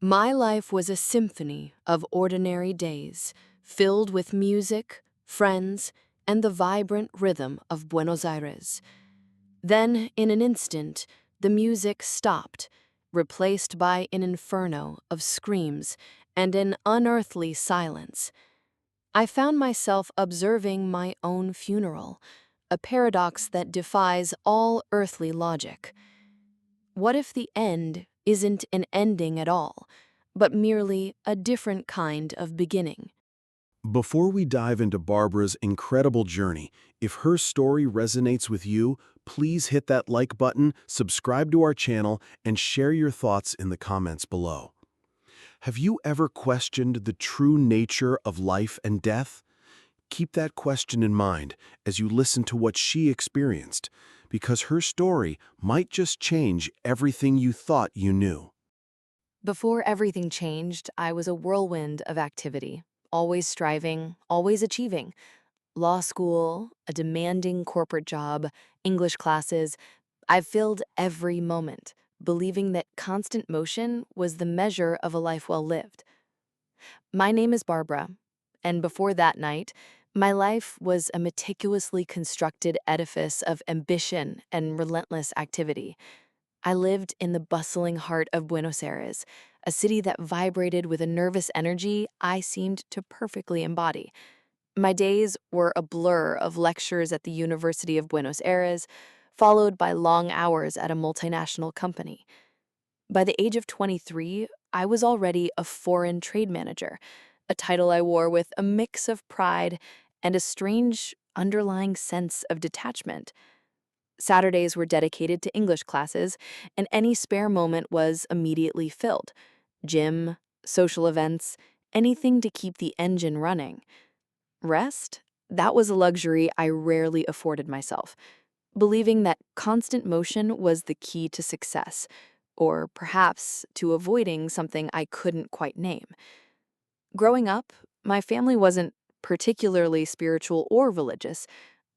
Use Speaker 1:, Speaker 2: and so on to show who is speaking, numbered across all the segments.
Speaker 1: My life was a symphony of ordinary days, filled with music, friends, and the vibrant rhythm of Buenos Aires. Then, in an instant, the music stopped, replaced by an inferno of screams and an unearthly silence. I found myself observing my own funeral, a paradox that defies all earthly logic. What if the end isn't an ending at all, but merely a different kind of beginning?
Speaker 2: Before we dive into Barbara's incredible journey, if her story resonates with you, please hit that like button, subscribe to our channel, and share your thoughts in the comments below. Have you ever questioned the true nature of life and death? Keep that question in mind as you listen to what she experienced, because her story might just change everything you thought you knew.
Speaker 1: Before everything changed, I was a whirlwind of activity, always striving, always achieving. Law school, a demanding corporate job, English classes. I've filled every moment, believing that constant motion was the measure of a life well lived. My name is Barbara, and before that night, my life was a meticulously constructed edifice of ambition and relentless activity. I lived in the bustling heart of Buenos Aires, a city that vibrated with a nervous energy I seemed to perfectly embody. My days were a blur of lectures at the University of Buenos Aires, followed by long hours at a multinational company. By the age of 23, I was already a foreign trade manager, a title I wore with a mix of pride and a strange underlying sense of detachment. Saturdays were dedicated to English classes, and any spare moment was immediately filled. Gym, social events, anything to keep the engine running. Rest? That was a luxury I rarely afforded myself, believing that constant motion was the key to success, or perhaps to avoiding something I couldn't quite name. Growing up, my family wasn't particularly spiritual or religious.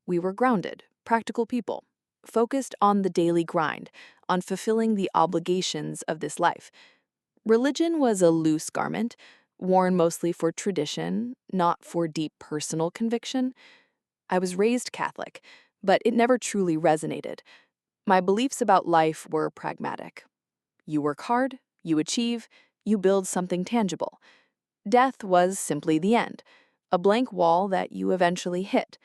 Speaker 1: We were grounded, practical people, focused on the daily grind, on fulfilling the obligations of this life. Religion was a loose garment, worn mostly for tradition, not for deep personal conviction. I was raised Catholic, but it never truly resonated. My beliefs about life were pragmatic. You work hard, you achieve, you build something tangible. Death was simply the end, a blank wall that you eventually hit.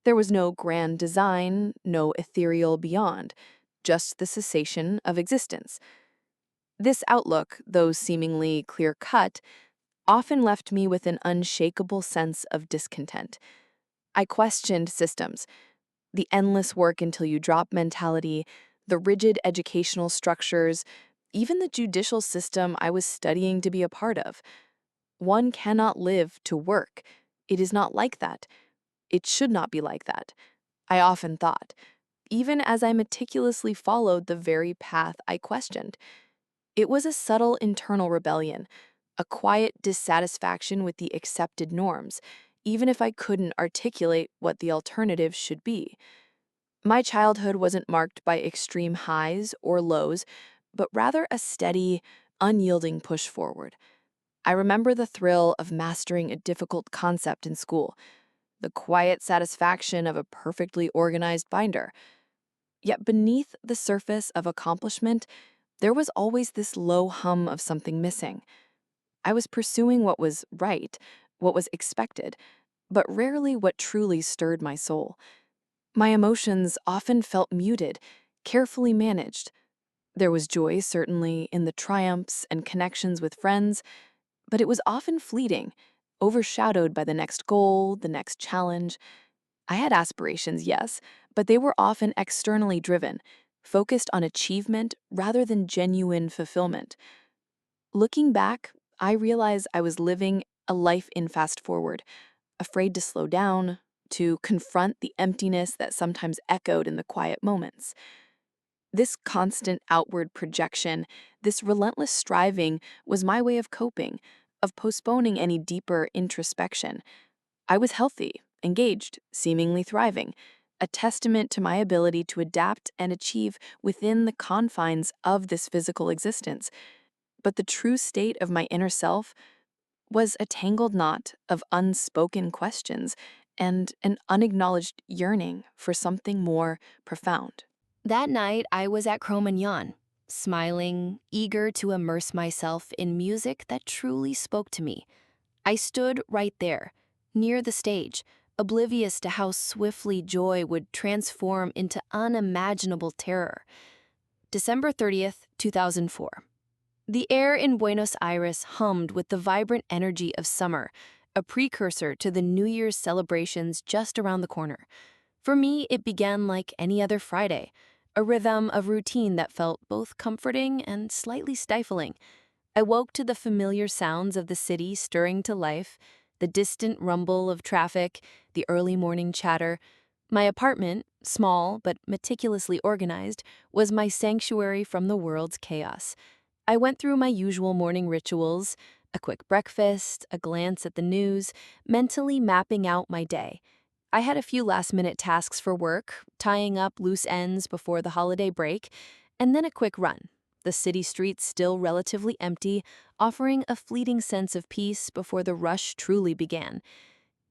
Speaker 1: There was no grand design, no ethereal beyond, just the cessation of existence. This outlook, though seemingly clear-cut, often left me with an unshakable sense of discontent. I questioned systems, the endless work until you drop mentality, the rigid educational structures, even the judicial system I was studying to be a part of. One cannot live to work. It is not like that. It should not be like that, I often thought, even as I meticulously followed the very path I questioned. It was a subtle internal rebellion, a quiet dissatisfaction with the accepted norms, even if I couldn't articulate what the alternative should be. My childhood wasn't marked by extreme highs or lows, but rather a steady, unyielding push forward. I remember the thrill of mastering a difficult concept in school, the quiet satisfaction of a perfectly organized binder. Yet beneath the surface of accomplishment, there was always this low hum of something missing. I was pursuing what was right, what was expected, but rarely what truly stirred my soul. My emotions often felt muted, carefully managed. There was joy, certainly, in the triumphs and connections with friends, but it was often fleeting, overshadowed by the next goal, the next challenge. I had aspirations, yes, but they were often externally driven, focused on achievement rather than genuine fulfillment. Looking back, I realized I was living a life in fast forward, afraid to slow down, to confront the emptiness that sometimes echoed in the quiet moments. This constant outward projection, this relentless striving, was my way of coping, of postponing any deeper introspection. I was healthy, engaged, seemingly thriving, a testament to my ability to adapt and achieve within the confines of this physical existence. But the true state of my inner self was a tangled knot of unspoken questions and an unacknowledged yearning for something more profound.
Speaker 3: That night, I was at Cromañón, smiling, eager to immerse myself in music that truly spoke to me. I stood right there, near the stage, oblivious to how swiftly joy would transform into unimaginable terror. December 30th, 2004. The air in Buenos Aires hummed with the vibrant energy of summer, a precursor to the New Year's celebrations just around the corner. For me, it began like any other Friday, a rhythm of routine that felt both comforting and slightly stifling. I woke to the familiar sounds of the city stirring to life, the distant rumble of traffic, the early morning chatter. My apartment, small but meticulously organized, was my sanctuary from the world's chaos. I went through my usual morning rituals, a quick breakfast, a glance at the news, mentally mapping out my day. I had a few last-minute tasks for work, tying up loose ends before the holiday break, and then a quick run. The city streets still relatively empty, offering a fleeting sense of peace before the rush truly began.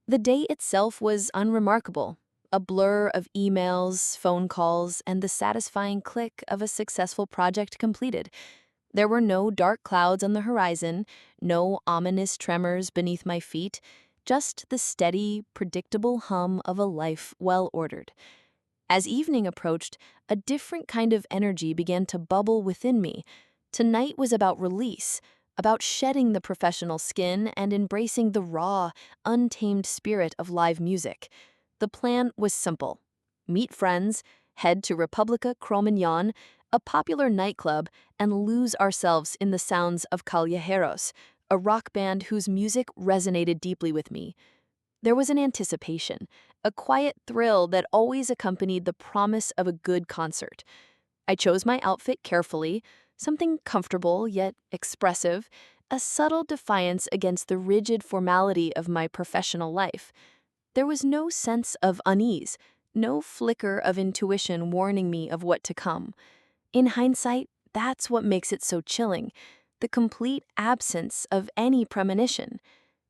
Speaker 3: The day itself was unremarkable, a blur of emails, phone calls, and the satisfying click of a successful project completed. There were no dark clouds on the horizon, no ominous tremors beneath my feet, just the steady, predictable hum of a life well ordered. As evening approached, a different kind of energy began to bubble within me. Tonight was about release, about shedding the professional skin and embracing the raw, untamed spirit of live music. The plan was simple. Meet friends, head to República Cromañón, a popular nightclub, and lose ourselves in the sounds of Callejeros, a rock band whose music resonated deeply with me. There was an anticipation, a quiet thrill that always accompanied the promise of a good concert. I chose my outfit carefully, something comfortable yet expressive, a subtle defiance against the rigid formality of my professional life. There was no sense of unease, no flicker of intuition warning me of what to come. In hindsight, that's what makes it so chilling, the complete absence of any premonition.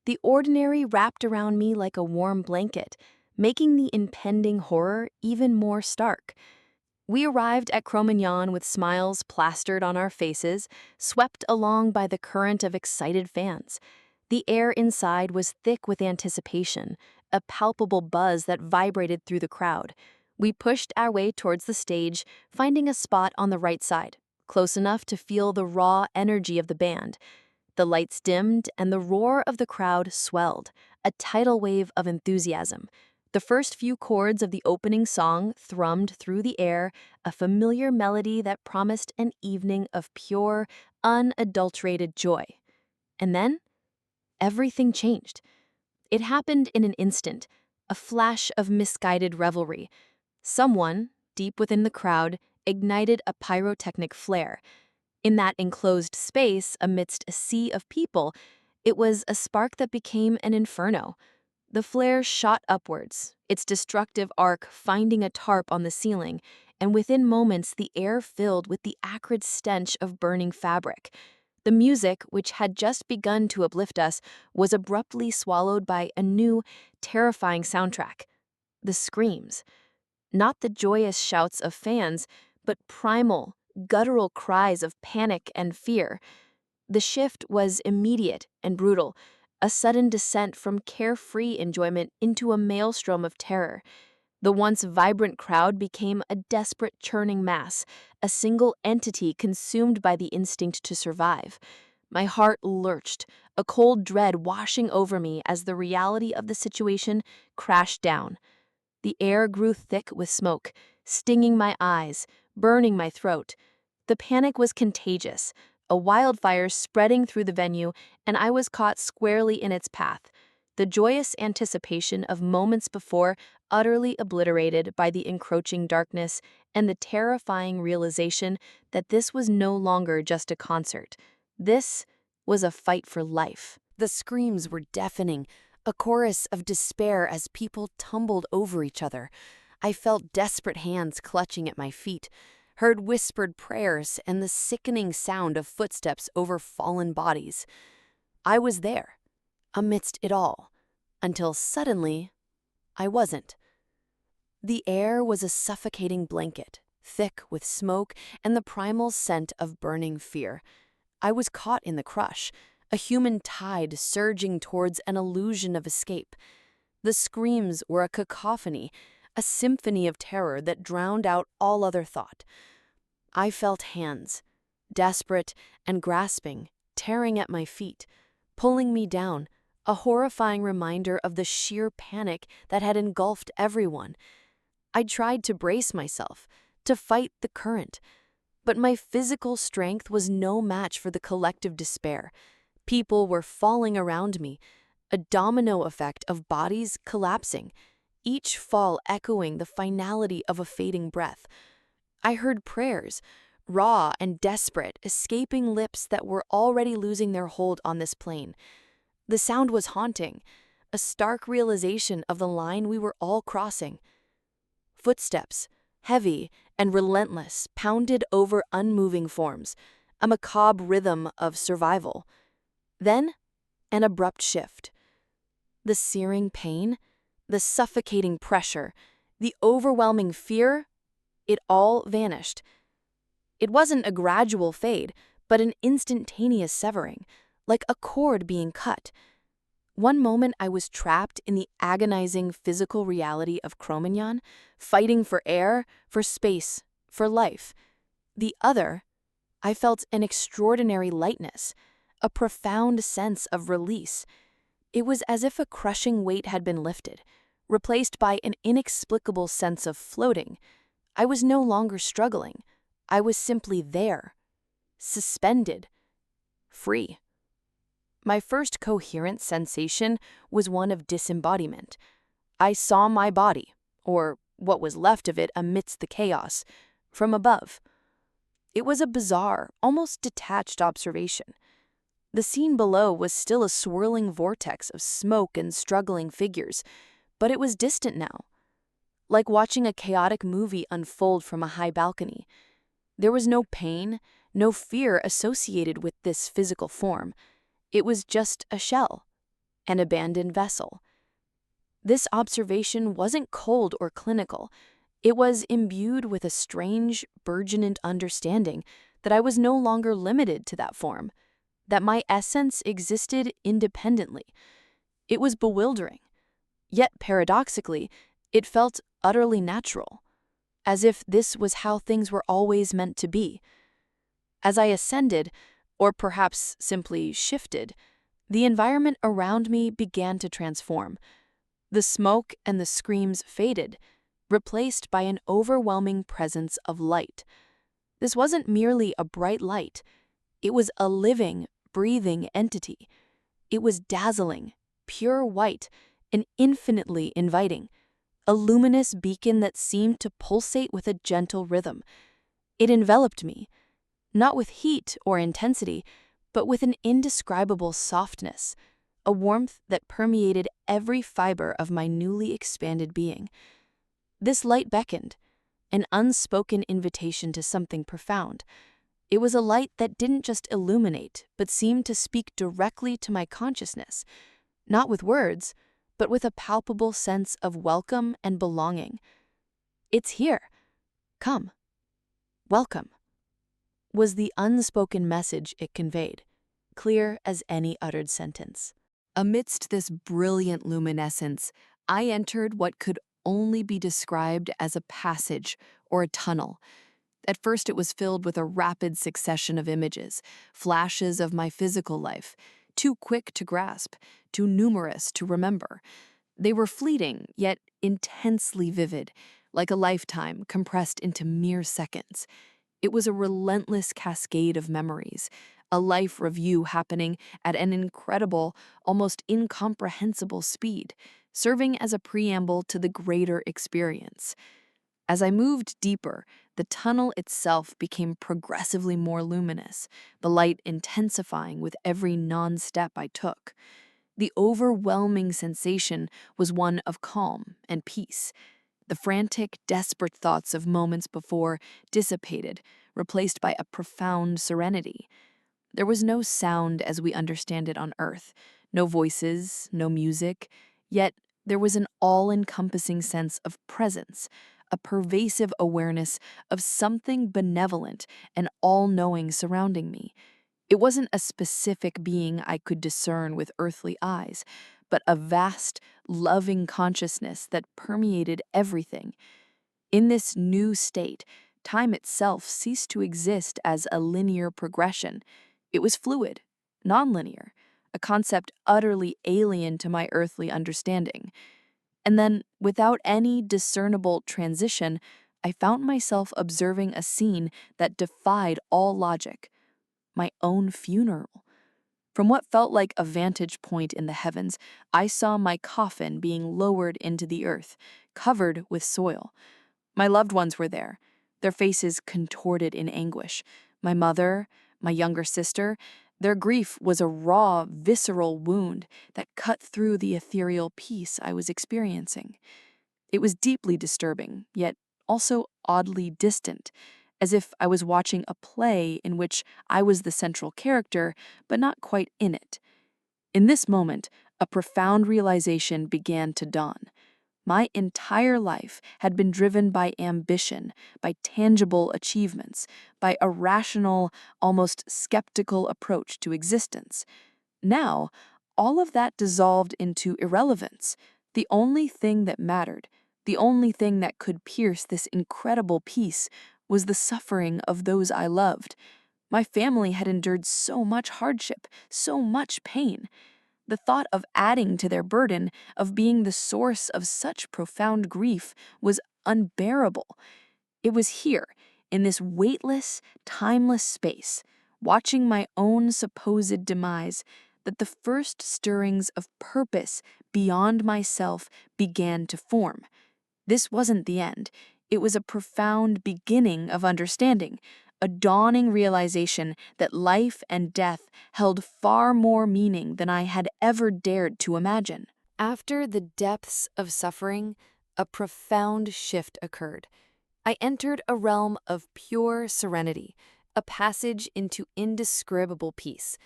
Speaker 3: The ordinary wrapped around me like a warm blanket, making the impending horror even more stark. We arrived at Cromañón with smiles plastered on our faces, swept along by the current of excited fans. The air inside was thick with anticipation, a palpable buzz that vibrated through the crowd. We pushed our way towards the stage, finding a spot on the right side, close enough to feel the raw energy of the band. The lights dimmed and the roar of the crowd swelled, a tidal wave of enthusiasm. The first few chords of the opening song thrummed through the air, a familiar melody that promised an evening of pure, unadulterated joy. And then, everything changed. It happened in an instant, a flash of misguided revelry. Someone, deep within the crowd, ignited a pyrotechnic flare. In that enclosed space, amidst a sea of people, it was a spark that became an inferno. The flare shot upwards, its destructive arc finding a tarp on the ceiling, and within moments the air filled with the acrid stench of burning fabric. The music, which had just begun to uplift us, was abruptly swallowed by a new, terrifying soundtrack. The screams. Not the joyous shouts of fans, but primal, guttural cries of panic and fear. The shift was immediate and brutal, a sudden descent from carefree enjoyment into a maelstrom of terror. The once vibrant crowd became a desperate churning mass, a single entity consumed by the instinct to survive. My heart lurched, a cold dread washing over me as the reality of the situation crashed down. The air grew thick with smoke, stinging my eyes, burning my throat. The panic was contagious, a wildfire spreading through the venue, and I was caught squarely in its path. The joyous anticipation of moments before utterly obliterated by the encroaching darkness and the terrifying realization that this was no longer just a concert. This was a fight for life. The screams were deafening, a chorus of despair as people tumbled over each other. I felt desperate hands clutching at my feet.
Speaker 1: heard whispered prayers and the sickening sound of footsteps over fallen bodies. I was there, amidst it all, until suddenly I wasn't. The air was a suffocating blanket, thick with smoke and the primal scent of burning fear. I was caught in the crush, a human tide surging towards an illusion of escape. The screams were a cacophony, a symphony of terror that drowned out all other thought. I felt hands, desperate and grasping, tearing at my feet, pulling me down, a horrifying reminder of the sheer panic that had engulfed everyone. I tried to brace myself, to fight the current, but my physical strength was no match for the collective despair. People were falling around me, a domino effect of bodies collapsing, each fall echoing the finality of a fading breath. I heard prayers, raw and desperate, escaping lips that were already losing their hold on this plane. The sound was haunting, a stark realization of the line we were all crossing. Footsteps, heavy and relentless, pounded over unmoving forms, a macabre rhythm of survival. Then, an abrupt shift. The searing pain, the suffocating pressure, the overwhelming fear, it all vanished. It wasn't a gradual fade, but an instantaneous severing, like a cord being cut. One moment I was trapped in the agonizing physical reality of Cromañón, fighting for air, for space, for life. The other, I felt an extraordinary lightness, a profound sense of release. It was as if a crushing weight had been lifted, replaced by an inexplicable sense of floating. I was no longer struggling. I was simply there, suspended, free. My first coherent sensation was one of disembodiment. I saw my body, or what was left of it amidst the chaos, from above. It was a bizarre, almost detached observation. The scene below was still a swirling vortex of smoke and struggling figures, but it was distant now, like watching a chaotic movie unfold from a high balcony. There was no pain, no fear associated with this physical form. It was just a shell, an abandoned vessel. This observation wasn't cold or clinical. It was imbued with a strange, burgeoning understanding that I was no longer limited to that form, that my essence existed independently. It was bewildering. Yet paradoxically, it felt utterly natural, as if this was how things were always meant to be. As I ascended, or perhaps simply shifted, the environment around me began to transform. The smoke and the screams faded, replaced by an overwhelming presence of light. This wasn't merely a bright light. It was a living, breathing entity. It was dazzling, pure white, and infinitely inviting, a luminous beacon that seemed to pulsate with a gentle rhythm. It enveloped me, not with heat or intensity, but with an indescribable softness, a warmth that permeated every fiber of my newly expanded being. This light beckoned, an unspoken invitation to something profound. It was a light that didn't just illuminate, but seemed to speak directly to my consciousness, not with words, but with a palpable sense of welcome and belonging. "It's here. Come. Welcome," was the unspoken message it conveyed, clear as any uttered sentence. Amidst this brilliant luminescence, I entered what could only be described as a passage or a tunnel. At first it was filled with a rapid succession of images, flashes of my physical life, too quick to grasp, too numerous to remember. They were fleeting, yet intensely vivid, like a lifetime compressed into mere seconds. It was a relentless cascade of memories, a life review happening at an incredible, almost incomprehensible speed, serving as a preamble to the greater experience. As I moved deeper, the tunnel itself became progressively more luminous, the light intensifying with every non-step I took. The overwhelming sensation was one of calm and peace. The frantic, desperate thoughts of moments before dissipated, replaced by a profound serenity. There was no sound as we understand it on Earth, no voices, no music, yet there was an all-encompassing sense of presence, a pervasive awareness of something benevolent and all-knowing surrounding me. It wasn't a specific being I could discern with earthly eyes, but a vast, loving consciousness that permeated everything. In this new state, time itself ceased to exist as a linear progression. It was fluid, nonlinear, a concept utterly alien to my earthly understanding. And then, without any discernible transition, I found myself observing a scene that defied all logic. My own funeral. From what felt like a vantage point in the heavens, I saw my coffin being lowered into the earth, covered with soil. My loved ones were there, their faces contorted in anguish. My mother, my younger sister, their grief was a raw, visceral wound that cut through the ethereal peace I was experiencing. It was deeply disturbing, yet also oddly distant, as if I was watching a play in which I was the central character, but not quite in it. In this moment, a profound realization began to dawn. My entire life had been driven by ambition, by tangible achievements, by a rational, almost skeptical approach to existence. Now, all of that dissolved into irrelevance. The only thing that mattered, the only thing that could pierce this incredible peace, was the suffering of those I loved. My family had endured so much hardship, so much pain. The thought of adding to their burden, of being the source of such profound grief, was unbearable. It was here, in this weightless, timeless space, watching my own supposed demise, that the first stirrings of purpose beyond myself began to form. This wasn't the end. It was a profound beginning of understanding, a dawning realization that life and death held far more meaning than I had ever dared to imagine. After the depths of suffering, a profound shift occurred. I entered a realm of pure serenity, a passage into indescribable peace.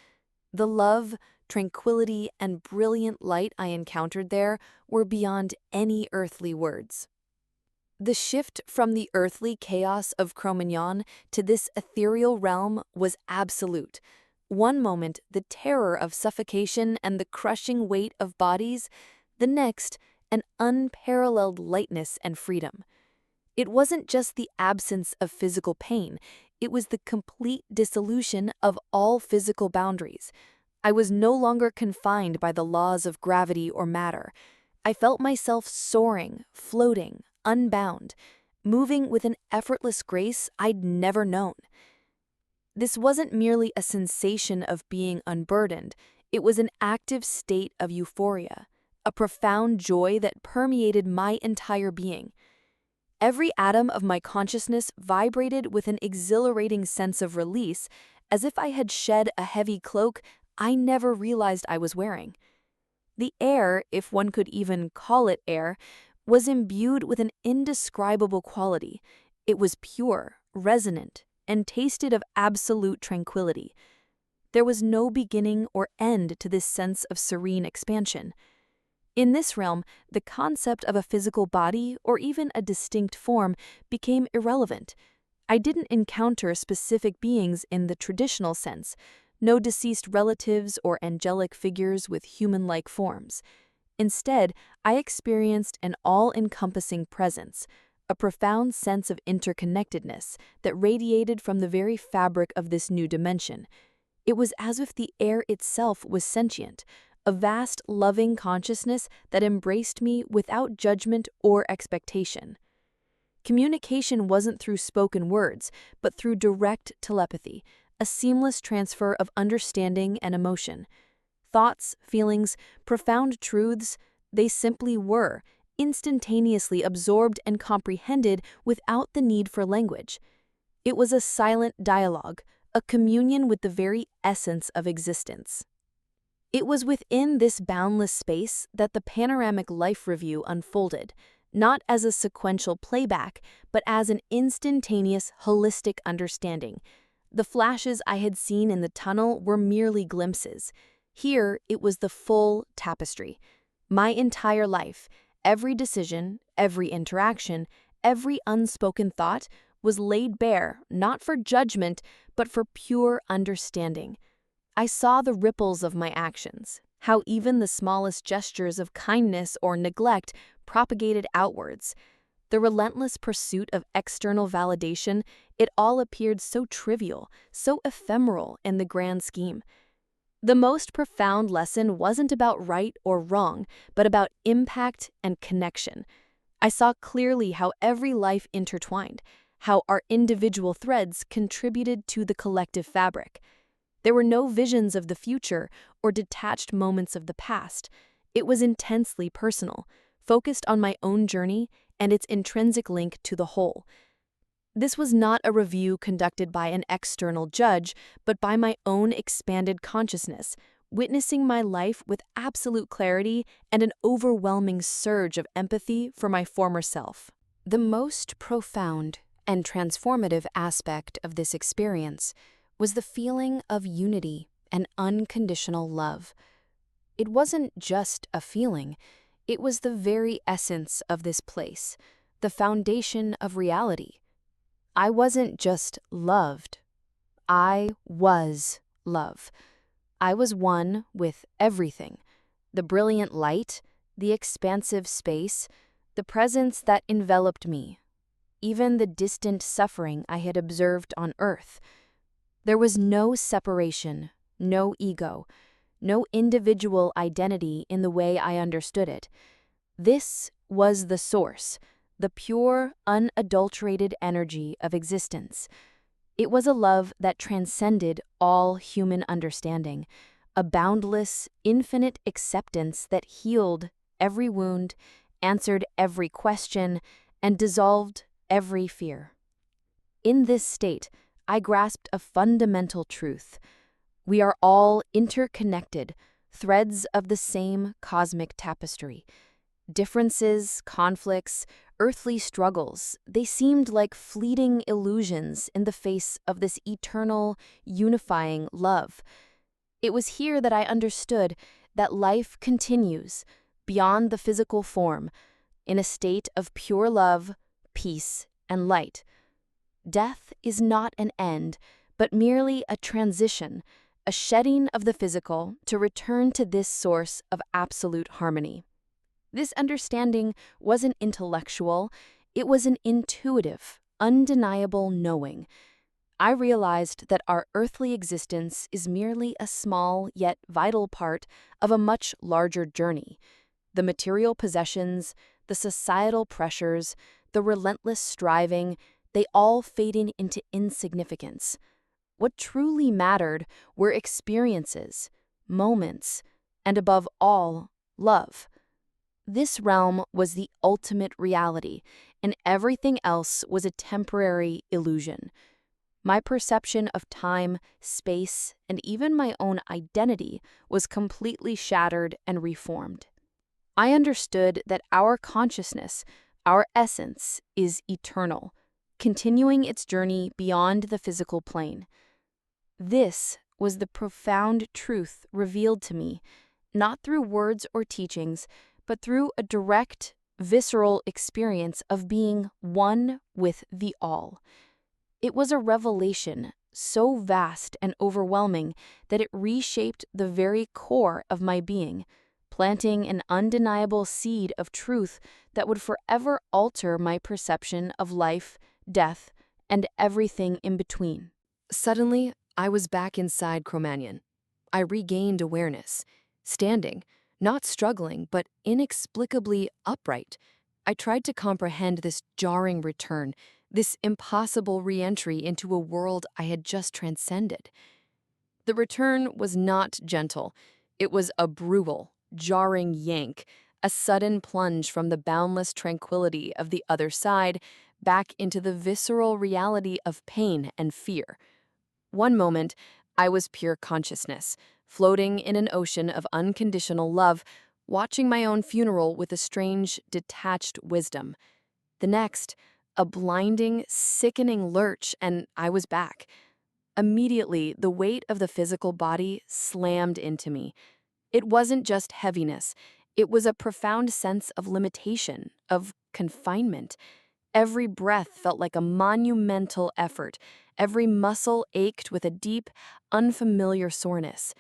Speaker 1: The love, tranquility, and brilliant light I encountered there were beyond any earthly words. The shift from the earthly chaos of Cromañón to this ethereal realm was absolute. One moment, the terror of suffocation and the crushing weight of bodies; the next, an unparalleled lightness and freedom. It wasn't just the absence of physical pain, it was the complete dissolution of all physical boundaries. I was no longer confined by the laws of gravity or matter. I felt myself soaring, floating, unbound, moving with an effortless grace I'd never known. This wasn't merely a sensation of being unburdened, it was an active state of euphoria, a profound joy that permeated my entire being. Every atom of my consciousness vibrated with an exhilarating sense of release, as if I had shed a heavy cloak I never realized I was wearing. The air, if one could even call it air, was imbued with an indescribable quality. It was pure, resonant, and tasted of absolute tranquility. There was no beginning or end to this sense of serene expansion. In this realm, the concept of a physical body or even a distinct form became irrelevant. I didn't encounter specific beings in the traditional sense, no deceased relatives or angelic figures with human-like forms. Instead, I experienced an all-encompassing presence, a profound sense of interconnectedness that radiated from the very fabric of this new dimension. It was as if the air itself was sentient, a vast, loving consciousness that embraced me without judgment or expectation. Communication wasn't through spoken words, but through direct telepathy, a seamless transfer of understanding and emotion. Thoughts, feelings, profound truths, they simply were, instantaneously absorbed and comprehended without the need for language. It was a silent dialogue, a communion with the very essence of existence. It was within this boundless space that the panoramic life review unfolded,
Speaker 3: not as a sequential playback, but as an instantaneous, holistic understanding. The flashes I had seen in the tunnel were merely glimpses. Here, it was the full tapestry. My entire life, every decision, every interaction, every unspoken thought was laid bare, not for judgment, but for pure understanding. I saw the ripples of my actions, how even the smallest gestures of kindness or neglect propagated outwards. The relentless pursuit of external validation, it all appeared so trivial, so ephemeral in the grand scheme. The most profound lesson wasn't about right or wrong, but about impact and connection. I saw clearly how every life intertwined, how our individual threads contributed to the collective fabric. There were no visions of the future or detached moments of the past. It was intensely personal, focused on my own journey and its intrinsic link to the whole. This was not a review conducted by an external judge, but by my own expanded consciousness, witnessing my life with absolute clarity and an overwhelming surge of empathy for my former self. The most profound and transformative aspect of this experience was the feeling of unity and unconditional love. It wasn't just a feeling, it was the very essence of this place, the foundation of reality. I wasn't just loved, I was love. I was one with everything, the brilliant light, the expansive space, the presence that enveloped me, even the distant suffering I had observed on earth. There was no separation, no ego, no individual identity in the way I understood it. This was the source, the pure, unadulterated energy of existence. It was a love that transcended all human understanding, a boundless, infinite acceptance that healed every wound, answered every question, and dissolved every fear. In this state, I grasped a fundamental truth. We are all interconnected, threads of the same cosmic tapestry. Differences, conflicts, earthly struggles, they seemed like fleeting illusions in the face of this eternal, unifying love. It was here that I understood that life continues, beyond the physical form, in a state of pure love, peace, and light. Death is not an end, but merely a transition, a shedding of the physical to return to this source of absolute harmony. This understanding wasn't intellectual, it was an intuitive, undeniable knowing. I realized that our earthly existence is merely a small yet vital part of a much larger journey. The material possessions, the societal pressures, the relentless striving, they all fading into insignificance. What truly mattered were experiences, moments, and above all, love. This realm was the ultimate reality, and everything else was a temporary illusion. My perception of time, space, and even my own identity was completely shattered and reformed. I understood that our consciousness, our essence, is eternal, continuing its journey beyond the physical plane. This was the profound truth revealed to me, not through words or teachings, but through a direct, visceral experience of being one with the all. It was a revelation so vast and overwhelming that it reshaped the very core of my being, planting an undeniable seed of truth that would forever alter my perception of life, death, and everything in between.
Speaker 1: Suddenly, I was back inside Cromañón. I regained awareness, standing, not struggling, but inexplicably upright. I tried to comprehend this jarring return, this impossible re-entry into a world I had just transcended. The return was not gentle. It was a brutal, jarring yank, a sudden plunge from the boundless tranquility of the other side back into the visceral reality of pain and fear. One moment, I was pure consciousness, floating in an ocean of unconditional love,
Speaker 3: watching my own funeral with a strange, detached wisdom. The next, a blinding, sickening lurch, and I was back. Immediately, the weight of the physical body slammed into me. It wasn't just heaviness, it was a profound sense of limitation, of confinement. Every breath felt like a monumental effort. Every muscle ached with a deep, unfamiliar soreness.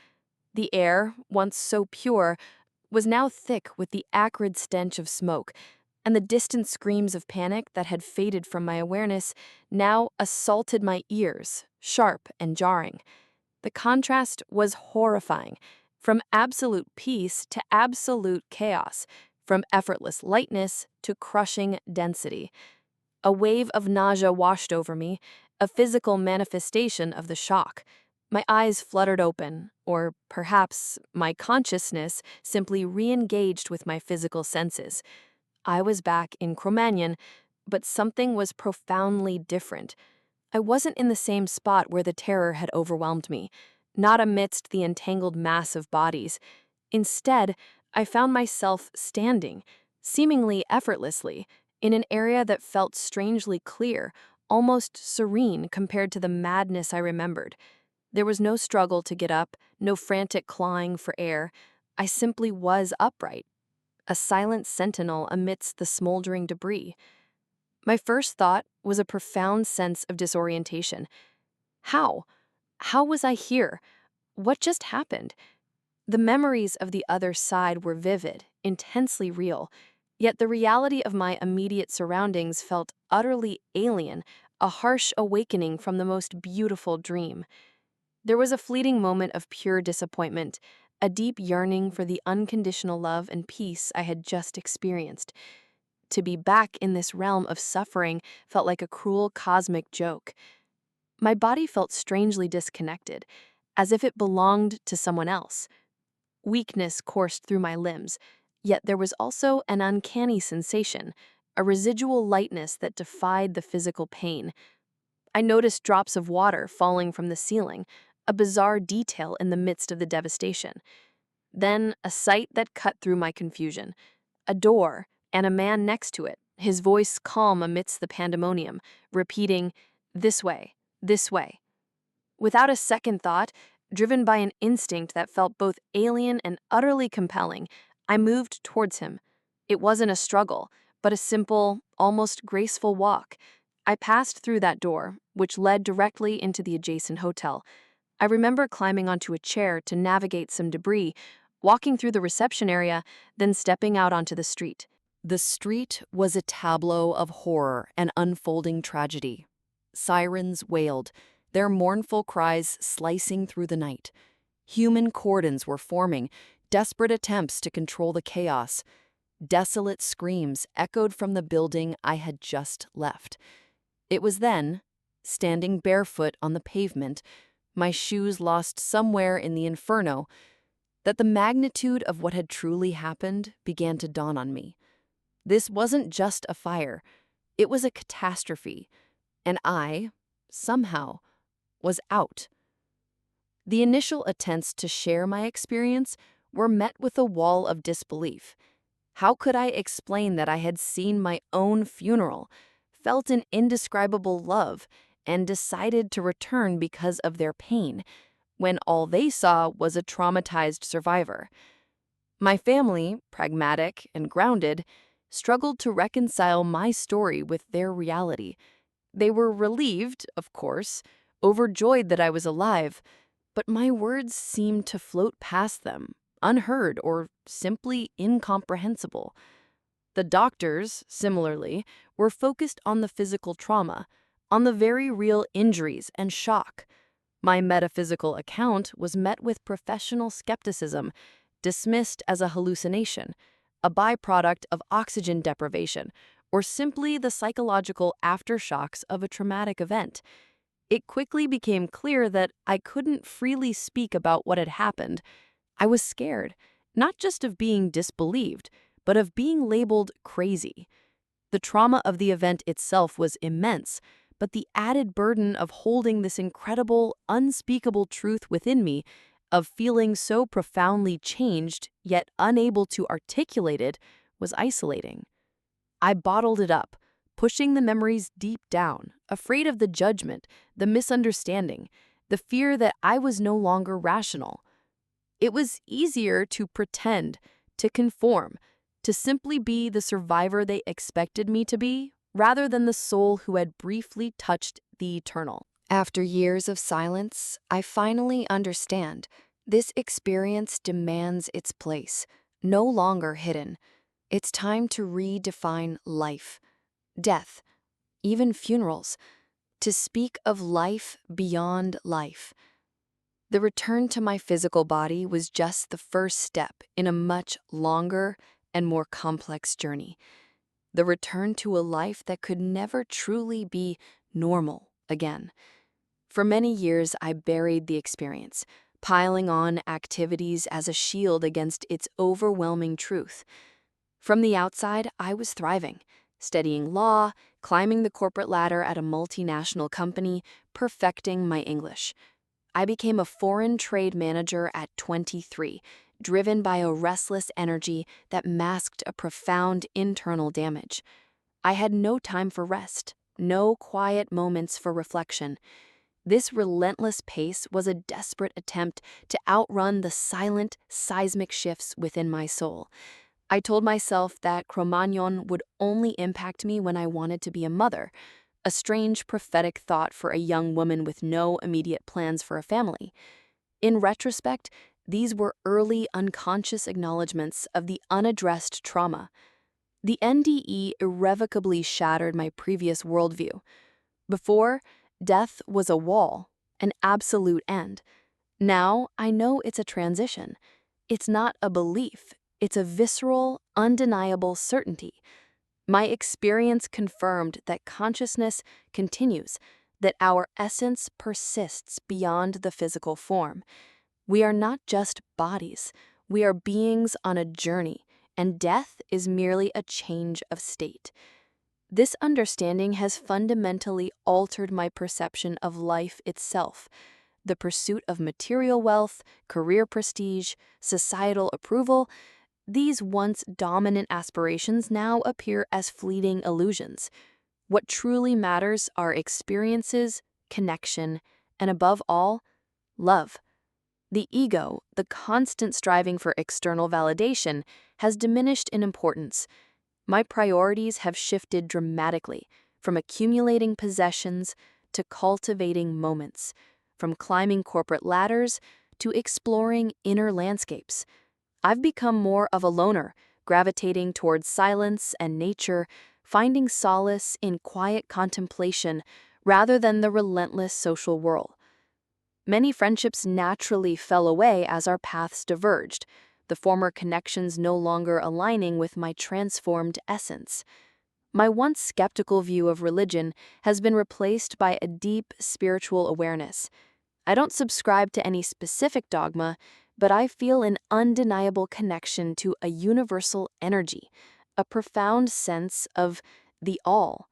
Speaker 3: The air, once so pure, was now thick with the acrid stench of smoke, and the distant screams of panic that had faded from my awareness now assaulted my ears, sharp and jarring. The contrast was horrifying, from absolute peace to absolute chaos, from effortless lightness to crushing density. A wave of nausea washed over me, a physical manifestation of the shock. My eyes fluttered open, or perhaps my consciousness simply re-engaged with my physical senses. I was back in Cromañón, but something was profoundly different. I wasn't in the same spot where the terror had overwhelmed me, not amidst the entangled mass of bodies. Instead, I found myself standing, seemingly effortlessly, in an area that felt strangely clear, almost serene compared to the madness I remembered. There was no struggle to get up, no frantic clawing for air. I simply was upright, a silent sentinel amidst the smoldering debris. My first thought was a profound sense of disorientation. How? How was I here? What just happened? The memories of the other side were vivid, intensely real, yet the reality of my immediate surroundings felt utterly alien, a harsh awakening from the most beautiful dream. There was a fleeting moment of pure disappointment, a deep yearning for the unconditional love and peace I had just experienced. To be back in this realm of suffering felt like a cruel cosmic joke. My body felt strangely disconnected, as if it belonged to someone else. Weakness coursed through my limbs, yet there was also an uncanny sensation, a residual lightness that defied the physical pain. I noticed drops of water falling from the ceiling, a bizarre detail in the midst of the devastation. Then a sight that cut through my confusion. A door, and a man next to it, his voice calm amidst the pandemonium, repeating, "This way, this way." Without a second thought, driven by an instinct that felt both alien and utterly compelling, I moved towards him. It wasn't a struggle, but a simple, almost graceful walk. I passed through that door, which led directly into the adjacent hotel. I remember climbing onto a chair to navigate some debris, walking through the reception area, then stepping out onto the street. The street was a tableau of horror and unfolding tragedy. Sirens wailed, their mournful cries slicing through the night. Human cordons were forming, desperate attempts to control the chaos. Desolate screams echoed from the building I had just left. It was then, standing barefoot on the pavement, my shoes lost somewhere in the inferno, that the magnitude of what had truly happened began to dawn on me. This wasn't just a fire, it was a catastrophe, and I, somehow, was out. The initial attempts to share my experience were met with a wall of disbelief. How could I explain that I had seen my own funeral, felt an indescribable love, and decided to return because of their pain, when all they saw was a traumatized survivor? My family, pragmatic and grounded, struggled to reconcile my story with their reality. They were relieved, of course, overjoyed that I was alive, but my words seemed to float past them, unheard or simply incomprehensible. The doctors, similarly, were focused on the physical trauma, on the very real injuries and shock. My metaphysical account was met with professional skepticism, dismissed as a hallucination, a byproduct of oxygen deprivation, or simply the psychological aftershocks of a traumatic event. It quickly became clear that I couldn't freely speak about what had happened. I was scared, not just of being disbelieved, but of being labeled crazy. The trauma of the event itself was immense, but the added burden of holding this incredible, unspeakable truth within me
Speaker 1: of feeling so profoundly changed yet unable to articulate it was isolating. I bottled it up, pushing the memories deep down, afraid of the judgment, the misunderstanding, the fear that I was no longer rational. It was easier to pretend, to conform, to simply be the survivor they expected me to be, rather than the soul who had briefly touched the eternal.
Speaker 3: After years of silence, I finally understand. This experience demands its place, no longer hidden. It's time to redefine life, death, even funerals, to speak of life beyond life. The return to my physical body was just the first step in a much longer and more complex journey. The return to a life that could never truly be normal again. For many years, I buried the experience, piling on activities as a shield against its overwhelming truth. From the outside, I was thriving, studying law, climbing the corporate ladder at a multinational company, perfecting my English. I became a foreign trade manager at 23, driven by a restless energy that masked a profound internal damage. I had no time for rest, no quiet moments for reflection. This relentless pace was a desperate attempt to outrun the silent, seismic shifts within my soul. I told myself that Cromañón would only impact me when I wanted to be a mother, a strange prophetic thought for a young woman with no immediate plans for a family. In retrospect, these were early unconscious acknowledgments of the unaddressed trauma. The NDE irrevocably shattered my previous worldview. Before, death was a wall, an absolute end. Now, I know it's a transition. It's not a belief. It's a visceral, undeniable certainty. My experience confirmed that consciousness continues, that our essence persists beyond the physical form. We are not just bodies. We are beings on a journey, and death is merely a change of state. This understanding has fundamentally altered my perception of life itself. The pursuit of material wealth, career prestige, societal approval, these once dominant aspirations now appear as fleeting illusions. What truly matters are experiences, connection, and above all, love. The ego, the constant striving for external validation, has diminished in importance. My priorities have shifted dramatically, from accumulating possessions to cultivating moments, from climbing corporate ladders to exploring inner landscapes. I've become more of a loner, gravitating towards silence and nature, finding solace in quiet contemplation rather than the relentless social whirl. Many friendships naturally fell away as our paths diverged, the former connections no longer aligning with my transformed essence. My once skeptical view of religion has been replaced by a deep spiritual awareness. I don't subscribe to any specific dogma, but I feel an undeniable connection to a universal energy, a profound sense of the all.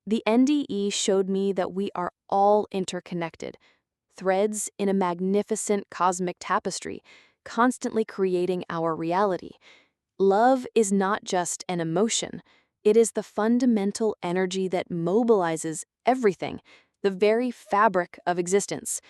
Speaker 3: The NDE showed me that we are all interconnected, threads in a magnificent cosmic tapestry, constantly creating our reality. Love is not just an emotion, it is the fundamental energy that mobilizes everything, the very fabric of existence.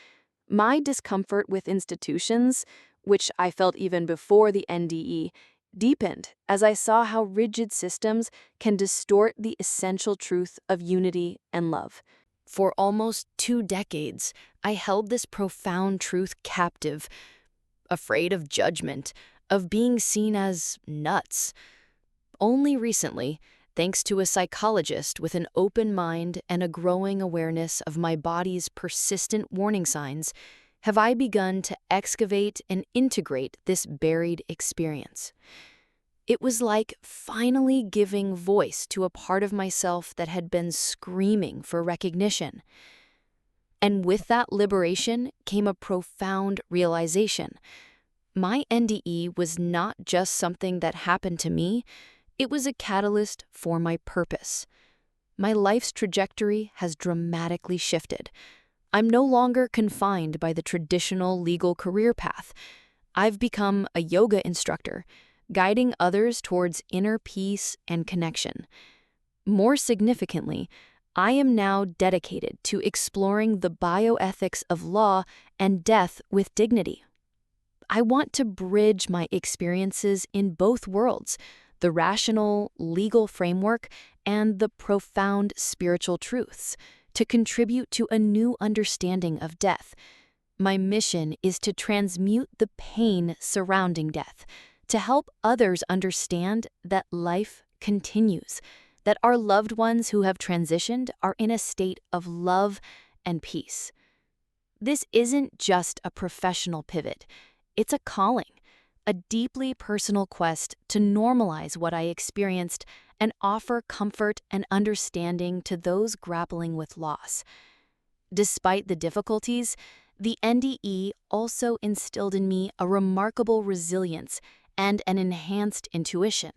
Speaker 3: My discomfort with institutions, which I felt even before the NDE, deepened as I saw how rigid systems can distort the essential truth of unity and love. For almost 2 decades, I held this profound truth captive, afraid of judgment, of being seen as nuts. Only recently, thanks to a psychologist with an open mind and a growing awareness of my body's persistent warning signs, have I begun to excavate and integrate this buried experience. It was like finally giving voice to a part of myself that had been screaming for recognition. And with that liberation came a profound realization. My NDE was not just something that happened to me, it was a catalyst for my purpose. My life's trajectory has dramatically shifted. I'm no longer confined by the traditional legal career path. I've become a yoga instructor, guiding others towards inner peace and connection. More significantly, I am now dedicated to exploring the bioethics of law and death with dignity. I want to bridge my experiences in both worlds, the rational, legal framework and the profound spiritual truths, to contribute to a new understanding of death. My mission is to transmute the pain surrounding death, to help others understand that life continues, that our loved ones who have transitioned are in a state of love and peace. This isn't just a professional pivot, it's a calling, a deeply personal quest to normalize what I experienced and offer comfort and understanding to those grappling with loss. Despite the difficulties, the NDE also instilled in me a remarkable resilience and an enhanced intuition.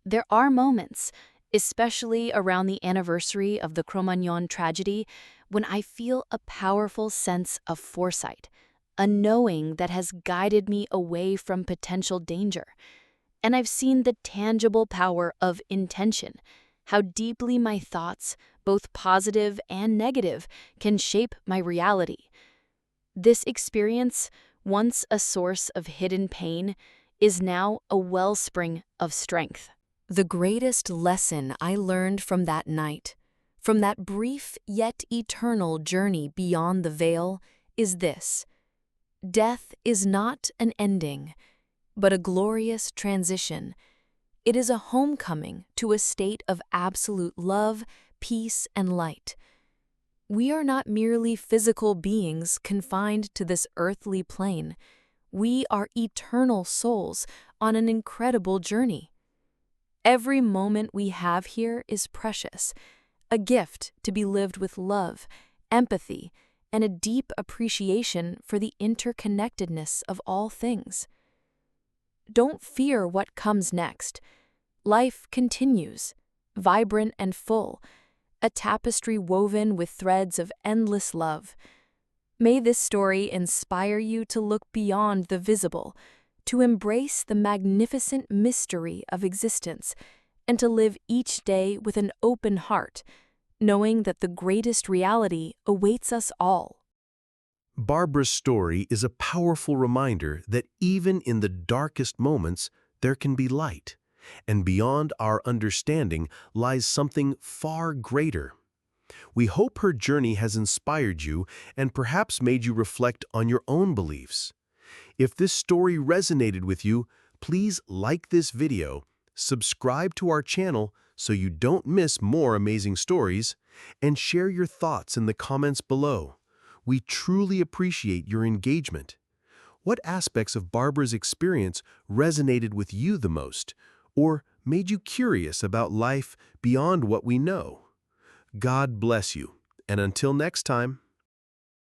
Speaker 3: There are moments, especially around the anniversary of the Cromañón tragedy, when I feel a powerful sense of foresight, a knowing that has guided me away from potential danger. And I've seen the tangible power of intention, how deeply my thoughts, both positive and negative, can shape my reality. This experience, once a source of hidden pain, is now a wellspring of strength. The greatest lesson I learned from that night, from that brief yet eternal journey beyond the veil, is this: death is not an ending, but a glorious transition. It is a homecoming to a state of absolute love, peace, and light. We are not merely physical beings confined to this earthly plane. We are eternal souls on an incredible journey. Every moment we have here is precious, a gift to be lived with love, empathy, and a deep appreciation for the interconnectedness of all things. Don't fear what comes next. Life continues, vibrant and full, a tapestry woven with threads of endless love. May this story inspire you to look beyond the visible, to embrace the magnificent mystery of existence, and to live each day with an open heart, knowing that the greatest reality awaits us all.
Speaker 2: Barbara's story is a powerful reminder that even in the darkest moments, there can be light, and beyond our understanding lies something far greater. We hope her journey has inspired you and perhaps made you reflect on your own beliefs. If this story resonated with you, please like this video, subscribe to our channel so you don't miss more amazing stories, and share your thoughts in the comments below. We truly appreciate your engagement. What aspects of Barbara's experience resonated with you the most, or made you curious about life beyond what we know? God bless you, and until next time.